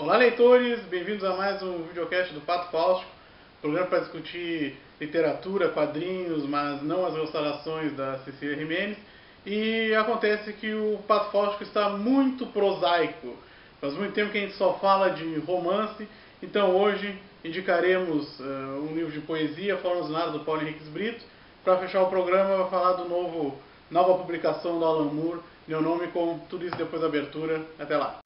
Olá, leitores! Bem-vindos a mais um videocast do Pato Fausto, programa para discutir literatura, quadrinhos, mas não as restaurações da Cecília Gimenez. E acontece que o Pato Fausto está muito prosaico. Faz muito tempo que a gente só fala de romance, então hoje indicaremos um livro de poesia, Formas do Nada, do Paulo Henriques Brito. Para fechar o programa, eu vou falar do nova publicação do Alan Moore, Meu Nome, com tudo isso depois da abertura. Até lá!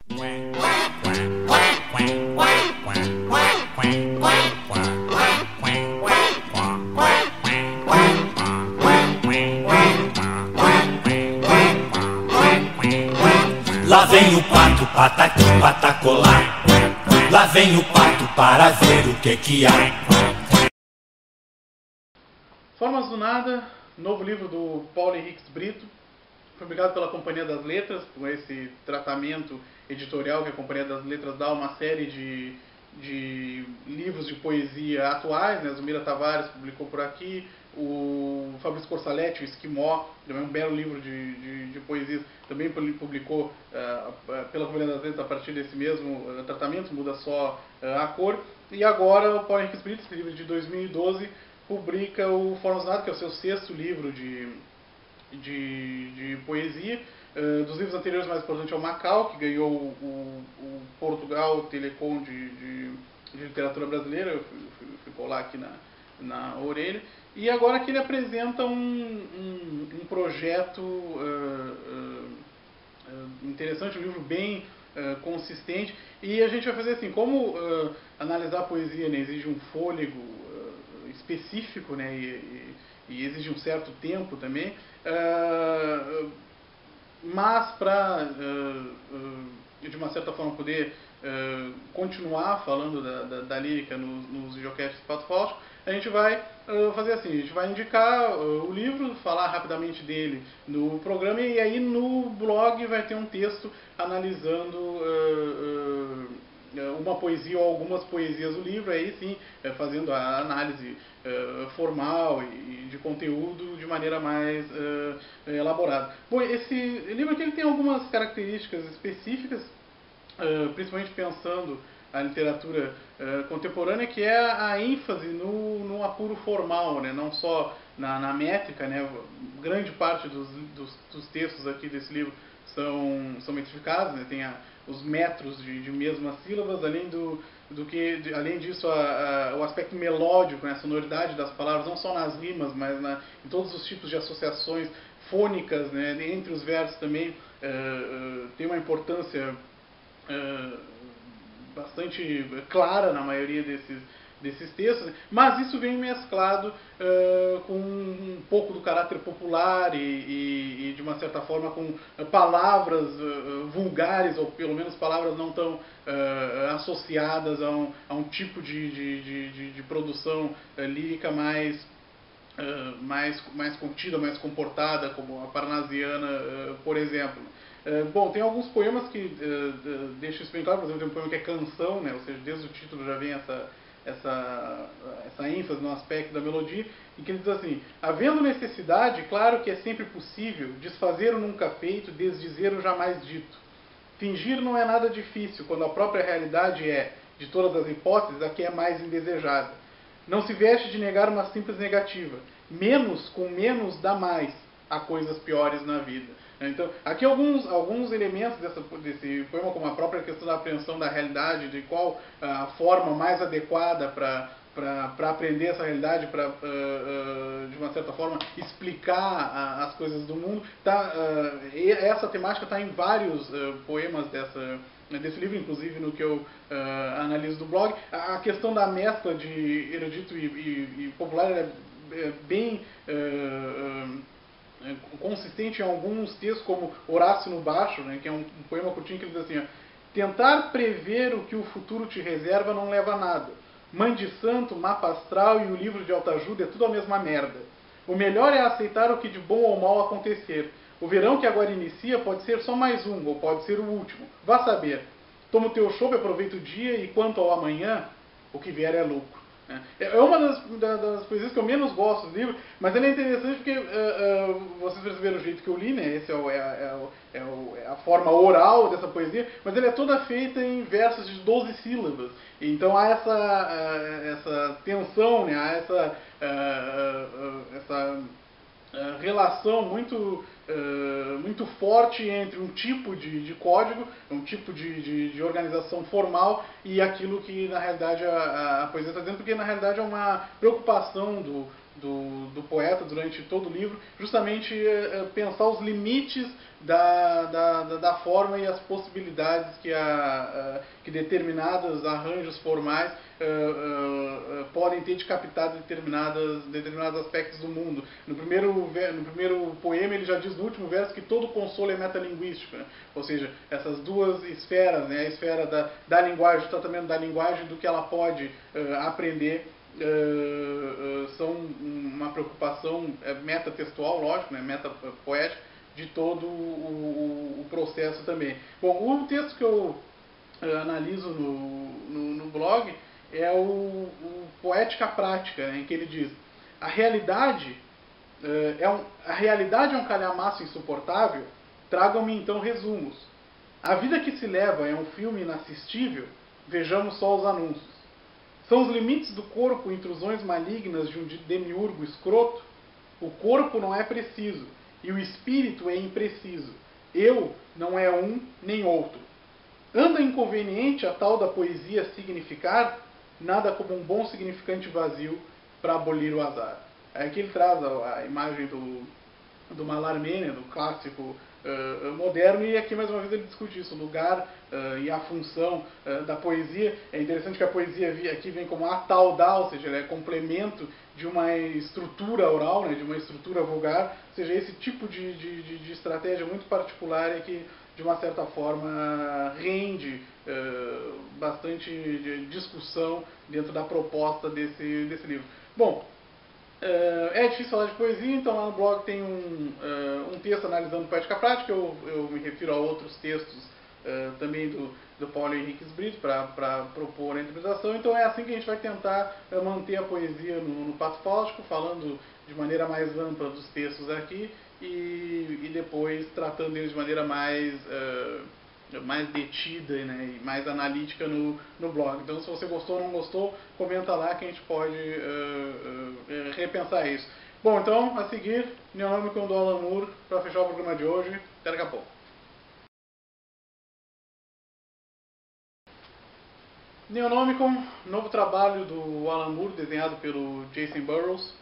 Lá vem o pato, patati, patacolar. Lá vem o pato para ver o que há. Formas do Nada, novo livro do Paulo Henriques Brito, publicado pela Companhia das Letras, com esse tratamento editorial que a Companhia das Letras dá uma série de livros de poesia atuais, né? Zumira Tavares publicou por aqui, o Fabrício Corsaletti, o Esquimó, também um belo livro de poesias, também publicou pela Companhia das Letras a partir desse mesmo tratamento, muda só a cor. E agora o Paulo Henriques Brito, esse livro de 2012, publica o Formas do Nada, que é o seu sexto livro de poesia. Dos livros anteriores, mais importante é o Macau, que ganhou o Portugal Telecom de literatura brasileira, ficou lá aqui na orelha. E agora que ele apresenta um projeto interessante, um livro bem consistente. E a gente vai fazer assim, como analisar a poesia, né, exige um fôlego específico, né, e exige um certo tempo também, mas para, de uma certa forma, poder continuar falando da lírica nos videocasts do Pato Fausto, a gente vai fazer assim, a gente vai indicar o livro, falar rapidamente dele no programa, e aí no blog vai ter um texto analisando uma poesia ou algumas poesias do livro, aí sim, fazendo a análise formal e de conteúdo de maneira mais elaborada. Bom, esse livro aqui ele tem algumas características específicas, principalmente pensando a literatura contemporânea, que é a ênfase no apuro formal, né? Não só na métrica, né? Grande parte dos textos aqui desse livro são metrificados, né? Tem os metros de mesmas sílabas, além disso o aspecto melódico, né? A sonoridade das palavras, não só nas rimas, mas em todos os tipos de associações fônicas, né? Entre os versos também tem uma importância bastante clara na maioria desses textos, mas isso vem mesclado com um pouco do caráter popular e de uma certa forma com palavras vulgares, ou pelo menos palavras não tão associadas a um tipo de produção lírica mais contida, mais comportada, como a parnasiana, por exemplo. Bom, tem alguns poemas que deixam isso bem claro. Por exemplo, tem um poema que é canção, né? Ou seja, desde o título já vem essa ênfase no aspecto da melodia, em que ele diz assim: havendo necessidade, claro que é sempre possível desfazer o nunca feito, desdizer o jamais dito. Fingir não é nada difícil, quando a própria realidade é, de todas as hipóteses, a que é mais indesejada. Não se veste de negar uma simples negativa. Menos com menos dá mais. Há coisas piores na vida. Então, aqui alguns elementos desse poema, como a própria questão da apreensão da realidade, de qual a forma mais adequada para aprender essa realidade, para, de uma certa forma, explicar as coisas do mundo. Essa temática está em vários poemas desse livro, inclusive no que eu analiso do blog. A questão da mescla de erudito e popular é bem consistente em alguns textos, como Horácio no Baixo, né, que é um poema curtinho que ele diz assim: tentar prever o que o futuro te reserva não leva a nada. Mãe de santo, mapa astral e o livro de autoajuda é tudo a mesma merda. O melhor é aceitar o que de bom ou mal acontecer. O verão que agora inicia pode ser só mais um, ou pode ser o último. Vá saber. Toma o teu chope, aproveita o dia, e quanto ao amanhã, o que vier é lucro. né? É uma das poesias que eu menos gosto do livro, mas ele é interessante porque vocês perceberam o jeito que eu li, né? Esse é a forma oral dessa poesia, mas ele é toda feita em versos de 12 sílabas. Então há essa tensão, né? Há essa relação muito forte entre um tipo de código, um tipo de organização formal e aquilo que na realidade a poesia está dizendo, porque na realidade é uma preocupação do poeta durante todo o livro, justamente pensar os limites da forma e as possibilidades que determinados arranjos formais podem ter de captar determinados aspectos do mundo. No primeiro poema ele já diz no último verso que todo consolo é metalinguístico, né? Ou seja, essas duas esferas, né? A esfera da linguagem, o tratamento da linguagem, do que ela pode aprender, são uma preocupação metatextual, lógico, né? Metapoética, de todo o processo também. Bom, o texto que eu analiso no blog é o Poética Prática, né, em que ele diz: a realidade é um calhamaço insuportável, tragam-me então resumos. A vida que se leva é um filme inassistível, vejamos só os anúncios. São os limites do corpo intrusões malignas de um demiurgo escroto? O corpo não é preciso, e o espírito é impreciso. Eu não é um nem outro. Anda inconveniente a tal da poesia significar? Nada como um bom significante vazio para abolir o azar. Aqui ele traz a imagem do Mallarmé, do clássico moderno, e aqui mais uma vez ele discute isso, o lugar e a função da poesia. É interessante que a poesia aqui vem como a tal da, ou seja, ela é complemento de uma estrutura oral, né, de uma estrutura vulgar, ou seja, esse tipo de estratégia muito particular é que, de uma certa forma, rende bastante discussão dentro da proposta desse livro. Bom, é difícil falar de poesia, então lá no blog tem um texto analisando poética prática, eu me refiro a outros textos também do Paulo Henriques Brito para propor a interpretação. Então é assim que a gente vai tentar manter a poesia no Pato Fáustico, falando de maneira mais ampla dos textos aqui e depois tratando eles de maneira mais detida, né, e mais analítica no blog. Então, se você gostou ou não gostou, comenta lá que a gente pode repensar isso. Bom, então, a seguir, Neonômicon do Alan Moore, para fechar o programa de hoje. Até daqui a pouco. Neonômicon, novo trabalho do Alan Moore, desenhado pelo Jason Burrows,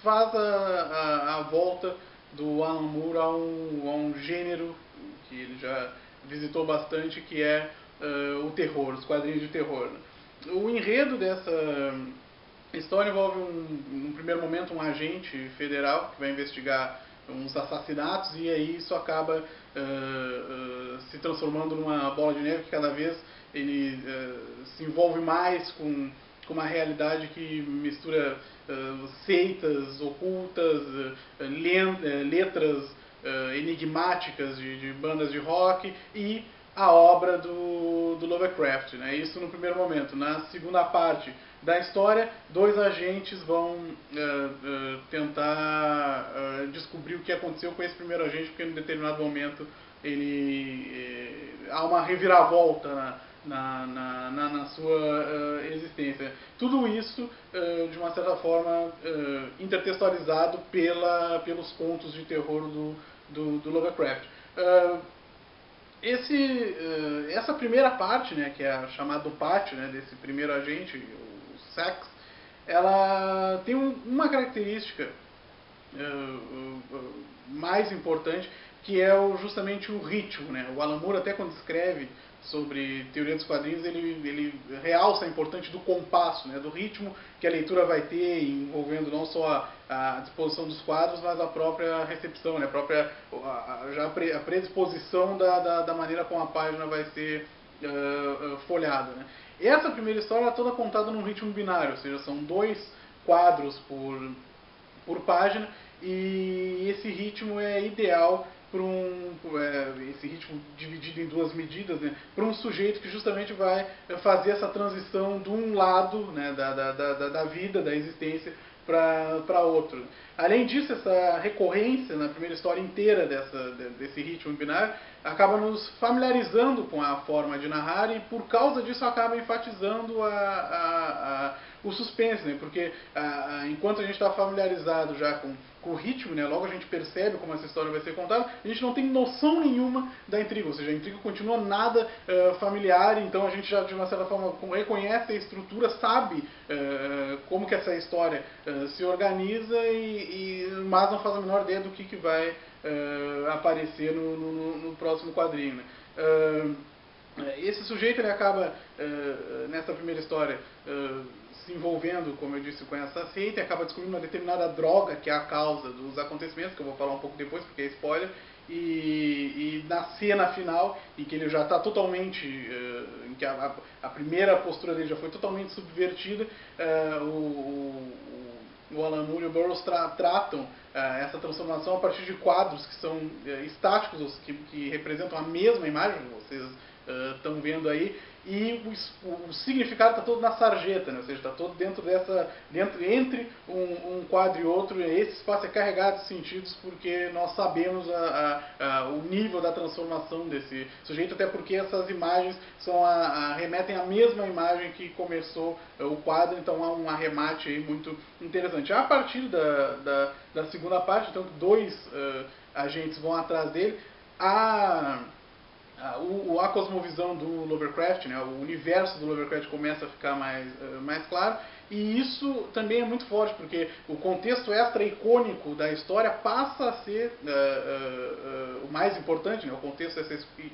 faz a volta do Alan Moore a um gênero que ele já visitou bastante, que é o terror, os quadrinhos de terror. O enredo dessa história envolve, num primeiro momento, um agente federal que vai investigar uns assassinatos, e aí isso acaba se transformando numa bola de neve que cada vez ele se envolve mais com uma realidade que mistura seitas ocultas, letras enigmáticas de bandas de rock e a obra do Lovecraft, né? Isso no primeiro momento. Na segunda parte da história, dois agentes vão tentar descobrir o que aconteceu com esse primeiro agente, porque em determinado momento há uma reviravolta na sua existência. Tudo isso, de uma certa forma, intertextualizado pelos contos de terror do Lovecraft. Essa primeira parte, né, que é a chamada pátio, né, desse primeiro agente, o Sax, ela tem uma característica mais importante, que é justamente o ritmo, né? O Alan Moore, até quando escreve sobre teoria dos quadrinhos, ele realça a importância do compasso, né, do ritmo que a leitura vai ter, envolvendo não só a disposição dos quadros, mas a própria recepção, né, a predisposição da maneira como a página vai ser folhada, né. Essa primeira história é toda contada num ritmo binário, ou seja, são 2 quadros por página, e esse ritmo é ideal esse ritmo dividido em duas medidas, né, para um sujeito que justamente vai fazer essa transição de um lado, né, da vida, da existência, para outro. Além disso, essa recorrência na primeira história inteira desse ritmo binário acaba nos familiarizando com a forma de narrar e, por causa disso, acaba enfatizando o suspense, né? Porque enquanto a gente está familiarizado já com o ritmo, né? Logo a gente percebe como essa história vai ser contada, a gente não tem noção nenhuma da intriga, ou seja, a intriga continua nada familiar, então a gente já de uma certa forma reconhece a estrutura, sabe como que essa história se organiza, mas não faz a menor ideia do que vai aparecer no próximo quadrinho, né? Esse sujeito ele acaba, nessa primeira história, se envolvendo, como eu disse, com essa seita e acaba descobrindo uma determinada droga que é a causa dos acontecimentos, que eu vou falar um pouco depois porque é spoiler, e na cena final, em que ele já está totalmente, em que a primeira postura dele já foi totalmente subvertida, o Alan Moore e o Burroughs tratam essa transformação a partir de quadros que são estáticos, que representam a mesma imagem, vocês estão vendo aí, e o significado está todo na sarjeta, né? Ou seja, está todo entre um quadro e outro, e esse espaço é carregado de sentidos porque nós sabemos o nível da transformação desse sujeito, até porque essas imagens remetem à mesma imagem que começou o quadro, então há um arremate aí muito interessante. A partir da segunda parte, então, dois agentes vão atrás dele, a cosmovisão do Lovecraft, né, o universo do Lovecraft começa a ficar mais claro, e isso também é muito forte, porque o contexto extra-icônico da história passa a ser o mais importante, né, o contexto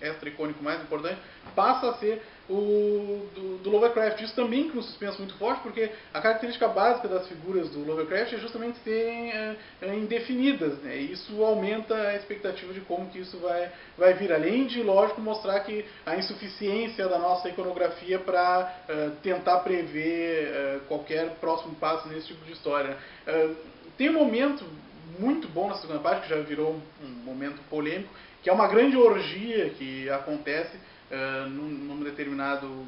extra-icônico mais importante passa a ser o do Lovecraft. Isso também cria um suspense muito forte, porque a característica básica das figuras do Lovecraft é justamente serem indefinidas, né? E isso aumenta a expectativa de como que isso vai vir, além de, lógico, mostrar que a insuficiência da nossa iconografia para tentar prever qualquer próximo passo nesse tipo de história. Tem um momento muito bom na segunda parte, que já virou um momento polêmico, que é uma grande orgia que acontece num determinado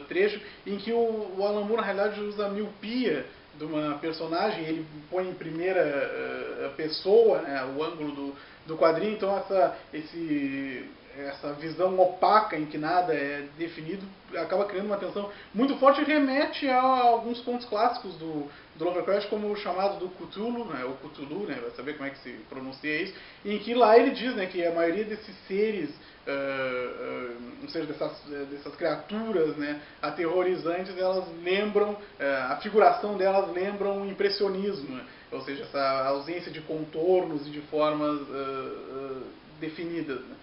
trecho, em que o Alan Moore, na realidade, usa a miopia de uma personagem, ele põe em primeira pessoa, né, o ângulo do quadrinho, então essa visão opaca em que nada é definido acaba criando uma tensão muito forte e remete a alguns contos clássicos do Lovecraft, como o chamado do Cthulhu, né, ou Cthulhu, né, vai saber como é que se pronuncia isso, em que lá ele diz, né, que a maioria desses seres, ou seja, dessas criaturas, né, aterrorizantes, elas lembram, a figuração delas lembra um impressionismo, né, ou seja, essa ausência de contornos e de formas definidas, né.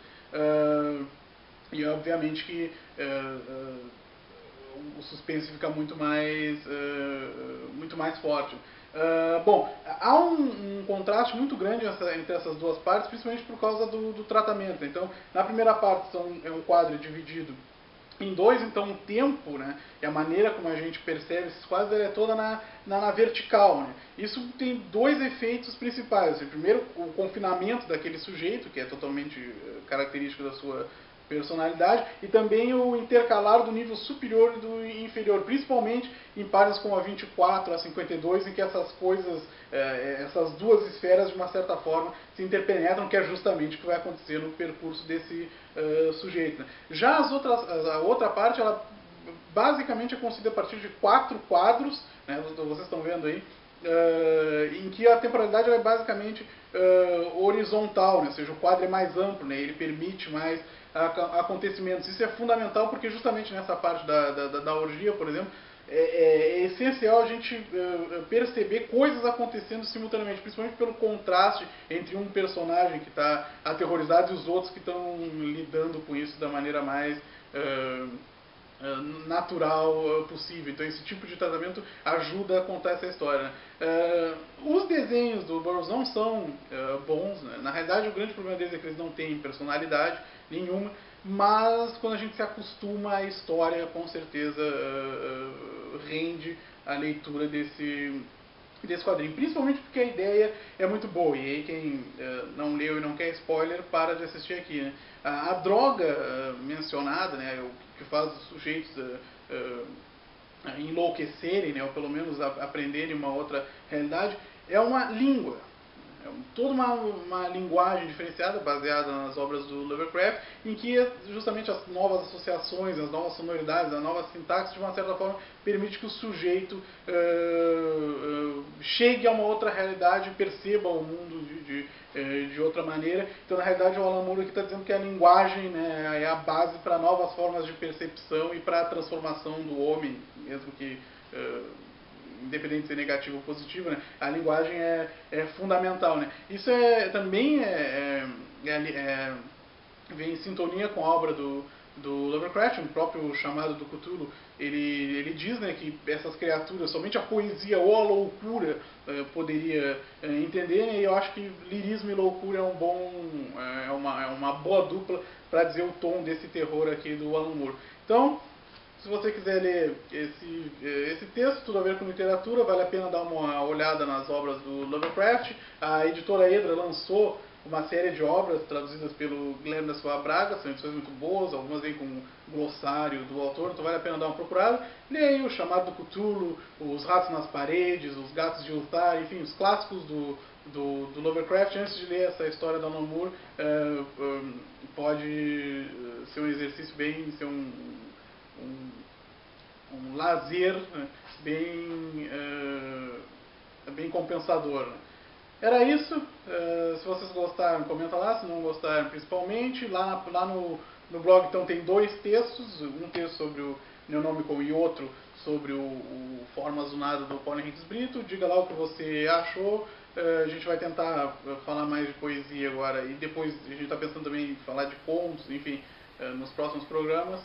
E obviamente que o suspense fica muito mais forte. Bom, há um contraste muito grande entre essas duas partes, principalmente por causa do tratamento. Então, na primeira parte é um quadro dividido em dois, então o tempo, né, e a maneira como a gente percebe esses quadros é toda na vertical, né. Isso tem dois efeitos principais. Primeiro, o confinamento daquele sujeito, que é totalmente característico da sua personalidade, e também o intercalar do nível superior e do inferior, principalmente em páginas como a 24 a 52, em que essas coisas, essas duas esferas, de uma certa forma, se interpenetram, que é justamente o que vai acontecer no percurso desse sujeito, né. Já a outra parte, ela basicamente é construída a partir de 4 quadros, né, vocês estão vendo aí, em que a temporalidade é basicamente horizontal, né, ou seja, o quadro é mais amplo, né, ele permite mais acontecimentos. Isso é fundamental porque justamente nessa parte da orgia, por exemplo, é essencial a gente perceber coisas acontecendo simultaneamente, principalmente pelo contraste entre um personagem que está aterrorizado e os outros que estão lidando com isso da maneira mais natural possível. Então esse tipo de tratamento ajuda a contar essa história, né? Os desenhos do Burroughs não são bons, né? Na realidade o grande problema deles é que eles não têm personalidade nenhuma, mas quando a gente se acostuma à história, com certeza rende a leitura desse quadrinho, principalmente porque a ideia é muito boa, e aí quem não leu e não quer spoiler, para de assistir aqui, né? A droga mencionada, né, o que faz os sujeitos enlouquecerem, né, ou pelo menos aprenderem uma outra realidade, é uma língua. É toda uma linguagem diferenciada, baseada nas obras do Lovecraft, em que justamente as novas associações, as novas sonoridades, a nova sintaxe, de uma certa forma, permite que o sujeito chegue a uma outra realidade e perceba o mundo de outra maneira. Então, na realidade, o Alan Moore aqui está dizendo que a linguagem, né, é a base para novas formas de percepção e para a transformação do homem, mesmo que independente de ser negativo ou positivo, né? A linguagem é fundamental, né? Isso também vem em sintonia com a obra do Lovecraft, o próprio Chamado do Cthulhu. Ele diz, né, que essas criaturas, somente a poesia ou a loucura poderia entender, né? E eu acho que lirismo e loucura é uma boa dupla para dizer o tom desse terror aqui do Alan Moore. Então, se você quiser ler esse texto, tudo a ver com literatura, vale a pena dar uma olhada nas obras do Lovecraft. A editora Edra lançou uma série de obras traduzidas pelo Guilherme da Silva Braga, são edições muito boas, algumas vêm com glossário do autor, então vale a pena dar uma procurada. Leia aí o Chamado do Cthulhu, Os Ratos nas Paredes, Os Gatos de Ulthar, enfim, os clássicos do Lovecraft. Antes de ler essa história da Alan Moore, pode ser um exercício bem, ser um lazer, né, bem compensador. Né? Era isso. Se vocês gostaram, comenta lá. Se não gostaram, principalmente. Lá no blog então tem 2 textos. Um texto sobre o Neonomicon e outro sobre o Forma Azunada do Paulo Henriques Brito. Diga lá o que você achou. A gente vai tentar falar mais de poesia agora. E depois a gente está pensando também em falar de contos, enfim, nos próximos programas.